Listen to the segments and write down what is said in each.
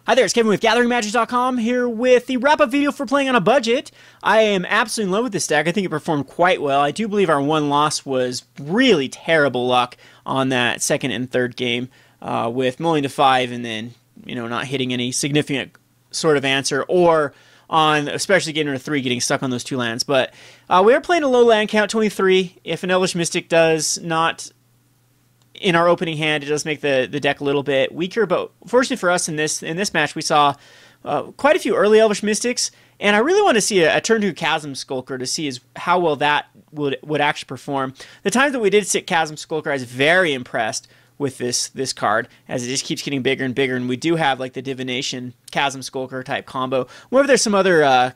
Hi there, it's Kevin with GatheringMagic.com here with the wrap-up video for playing on a budget. I am absolutely in love with this deck. I think it performed quite well. I do believe our one loss was really terrible luck on that second and third game with mulling to 5 and then, not hitting any significant sort of answer, or on, especially getting to 3, getting stuck on those 2 lands. But we are playing a low land count, 23. If an Elvish Mystic does not in our opening hand, it does make the deck a little bit weaker, but fortunately for us in this match, we saw quite a few early Elvish Mystics, and I really want to see a turn 2 Chasm Skulker to see how well that would actually perform. The times that we did sit Chasm Skulker, I was very impressed with this card, as it just keeps getting bigger and bigger, and we do have like the Divination Chasm Skulker type combo. Whenever there's some other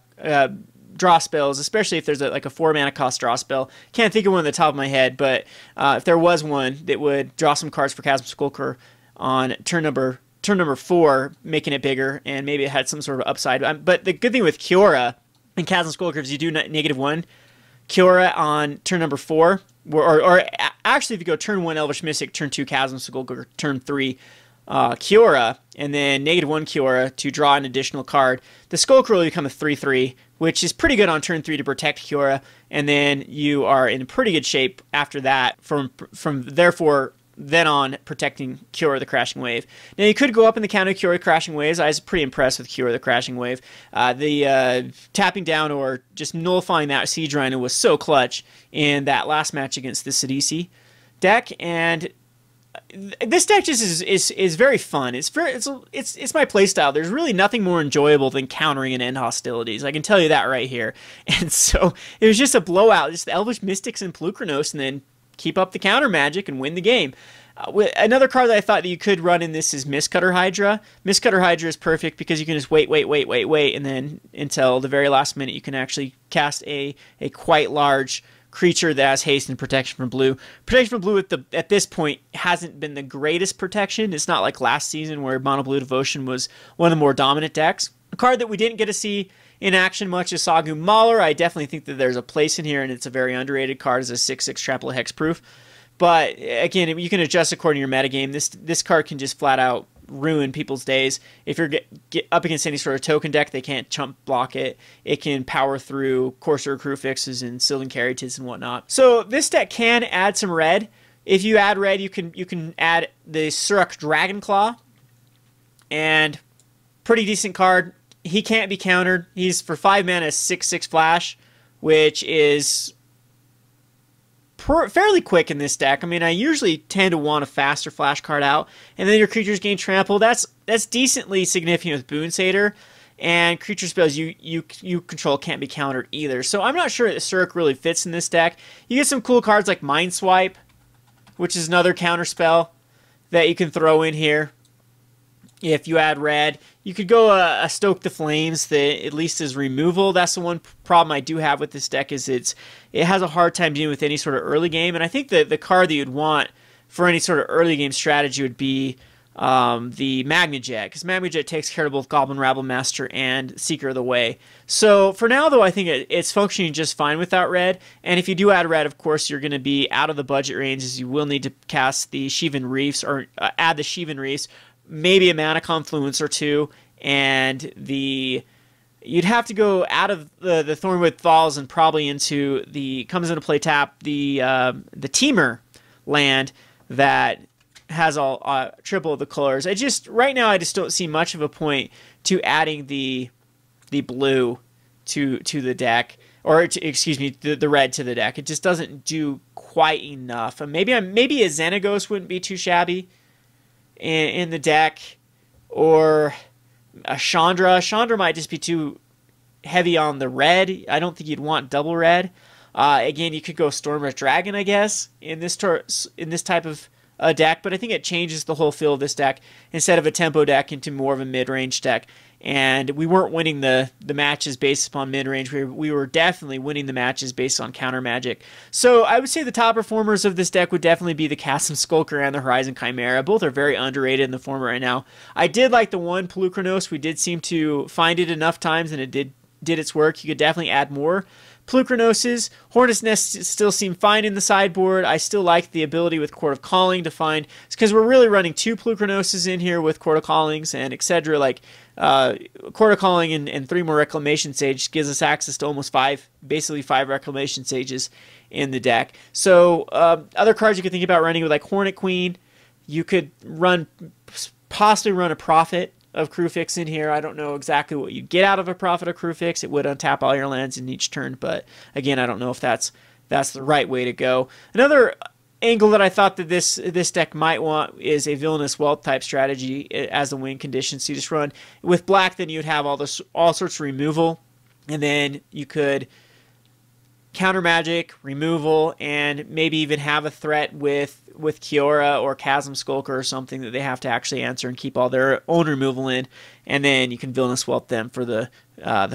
draw spells, especially if there's a 4-mana cost draw spell. Can't think of one on the top of my head, but if there was one that would draw some cards for Chasm Skulker on turn number 4, making it bigger, and maybe it had some sort of upside. But the good thing with Kiora and Chasm Skulker is you do -1 Kiora on turn number 4, or actually if you go turn 1 Elvish Mystic, turn 2 Chasm Skulker, turn 3 Kiora, and then -1 Kiora to draw an additional card. The Skulker will become a 3/3, which is pretty good on turn 3 to protect Kiora, and then you are in pretty good shape after that from therefore then on protecting Kiora the Crashing Wave. Now you could go up in the counter Kiora Crashing Waves. I was pretty impressed with Kiora the Crashing Wave. The tapping down or just nullifying that Siege Rhino was so clutch in that last match against the Sidisi deck, and this deck just is very fun. It's my playstyle. There's really nothing more enjoyable than countering and end hostilities. I can tell you that right here. And so it was just a blowout. Just the Elvish Mystics and Polukranos, and then keep up the counter magic and win the game. Another card that I thought that you could run in this is Mistcutter Hydra. Mistcutter Hydra is perfect because you can just wait, and then until the very last minute you can actually cast a quite large creature that has haste and protection from blue. Protection from blue at this point hasn't been the greatest protection. It's not like last season where Mono Blue Devotion was one of the more dominant decks. A card that we didn't get to see in action much is Sagu Mauler. I definitely think that there's a place in here, and it's a very underrated card as a 6/6 trample hexproof. But again, you can adjust according to your metagame. This card can just flat out ruin people's days. If you're get up against any sort of token deck, they can't chump block it. It can power through Courser Crew Fixes and Sylvan Caritas and whatnot. So this deck can add some red. If you add red, you can add the Suruk Dragonclaw, and pretty decent card. He can't be countered. He's for 5 mana 6/6 flash, which is fairly quick in this deck. I mean, I usually tend to want a faster flash card out, and then your creatures gain trample. That's decently significant with Boon Satyr, and creature spells you control can't be countered either. So I'm not sure that Suruk really fits in this deck. You get some cool cards like Mind Swipe, which is another counter spell that you can throw in here. If you add red, you could go a Stoke the Flames that at least is removal. That's the one problem I do have with this deck, is it has a hard time dealing with any sort of early game. And I think that the card that you'd want for any sort of early game strategy would be the Magnajet, because Magnajet takes care of both Goblin Rabble Master and Seeker of the Way. So for now, though, I think it's functioning just fine without red. And if you do add red, of course, you're going to be out of the budget range, as you will need to cast the Sheevan Reefs, or add the Sheevan Reefs, maybe a Mana Confluence or 2, and you'd have to go out of the Thornwood Falls and probably into comes into play tap the Teamer land that has all triple of the colors. Right now I just don't see much of a point to adding the blue to the deck, or excuse me, the red to the deck. It just doesn't do quite enough. And maybe a Xenagos wouldn't be too shabby in the deck, or a Chandra. Chandra might just be too heavy on the red. I don't think you'd want double red. Again, you could go Stormwrath Dragon, I guess, in this type of deck, but I think it changes the whole feel of this deck instead of a tempo deck into more of a mid-range deck. And we weren't winning the matches based upon mid-range. We were definitely winning the matches based on counter magic. So I would say the top performers of this deck would definitely be the Chasm Skulker and the Horizon Chimera. Both are very underrated in the format right now. I did like the one Polukranos. We did seem to find it enough times, and it did its work. You could definitely add more. Polukranos. Hornet Nest still seem fine in the sideboard. I still like the ability with Chord of Calling to find, because we're really running 2 Polukranos in here with Chord of Callings and etc. Like Chord of Calling and 3 more Reclamation Sage gives us access to almost 5, basically 5 Reclamation Sages in the deck. So other cards you could think about running with like Hornet Queen. You could possibly run a Prophet of Crewfix in here. I don't know exactly what you get out of a Prophet of Crewfix. It would untap all your lands in each turn, but again, I don't know if that's the right way to go. Another angle that I thought that this deck might want is a Villainous Wealth type strategy as a win condition. So you just run with black, then you'd have all sorts of removal, and then you could counter magic, removal, and maybe even have a threat with Kiora or Chasm Skulker or something that they have to actually answer and keep all their own removal in, and then you can Villainous Wealth them for the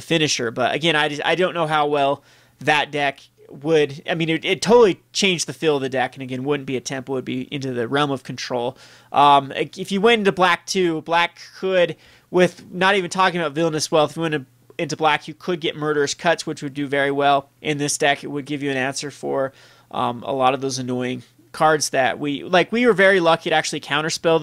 finisher. But again, I don't know how well that deck would. I mean, it totally changed the feel of the deck, and again, wouldn't be a tempo, would be into the realm of control. If you went into black too, black could, with not even talking about Villainous Wealth, if you went into black, you could get Murderous Cuts, which would do very well in this deck. It would give you an answer for a lot of those annoying cards that we were very lucky to actually counterspell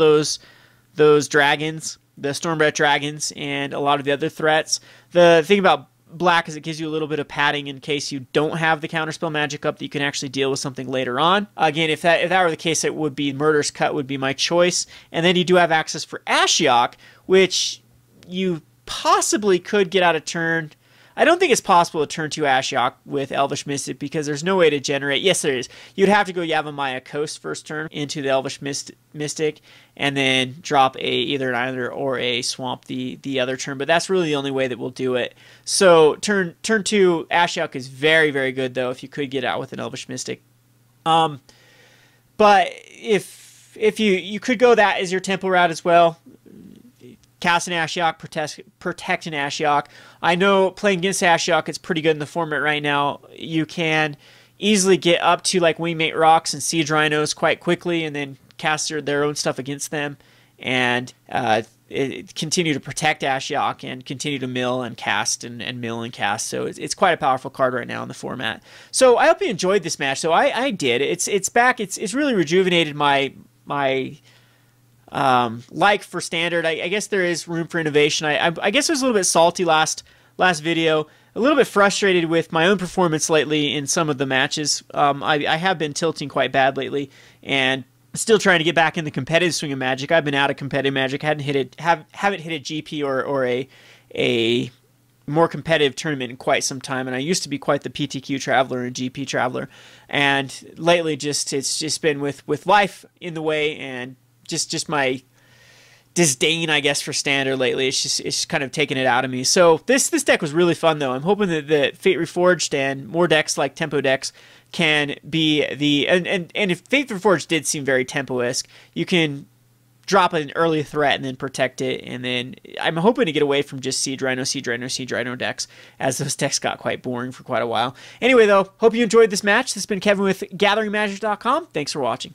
those dragons, the Stormbreath dragons, and a lot of the other threats. The thing about black is it gives you a little bit of padding in case you don't have the counterspell magic up, that you can actually deal with something later on. Again, if that were the case, it would be Murderous Cut would be my choice. And then you do have access for Ashiok, which you possibly could get out of turn. I don't think it's possible to turn 2 Ashiok with Elvish Mystic, because there's no way to generate. Yes, there is. You'd have to go Yavimaya Coast first turn into the Elvish Mystic, and then drop either an Island or a Swamp the other turn. But that's really the only way that we'll do it. So turn 2 Ashiok is very, very good, though, if you could get out with an Elvish Mystic. But if you could go that as your tempo route as well. Cast an Ashiok, protect an Ashiok. I know playing against Ashiok, it's pretty good in the format right now. You can easily get up to like Wingmate Rocks and Siege Rhinos quite quickly, and then cast their own stuff against them, and continue to protect Ashiok and continue to mill and cast and mill and cast. So it's quite a powerful card right now in the format. So I hope you enjoyed this match. So I did. It's back. It's really rejuvenated my like for standard. I guess there is room for innovation. I guess I was a little bit salty last video, a little bit frustrated with my own performance lately in some of the matches. I have been tilting quite bad lately, and still trying to get back in the competitive swing of Magic. I've been out of competitive Magic. Haven't hit a GP or a more competitive tournament in quite some time, and I used to be quite the PTQ traveler and GP traveler, and lately it's just been with life in the way, and just my disdain, I guess, for standard lately. It's just kind of taken it out of me. So this deck was really fun, though. I'm hoping that Fate Reforged and more decks like Tempo decks can be and if Fate Reforged did seem very Tempo-esque, you can drop an early threat and then protect it, and then I'm hoping to get away from just Siege Rhino decks, as those decks got quite boring for quite a while. Anyway, though, hope you enjoyed this match. This has been Kevin with GatheringMagic.com. Thanks for watching.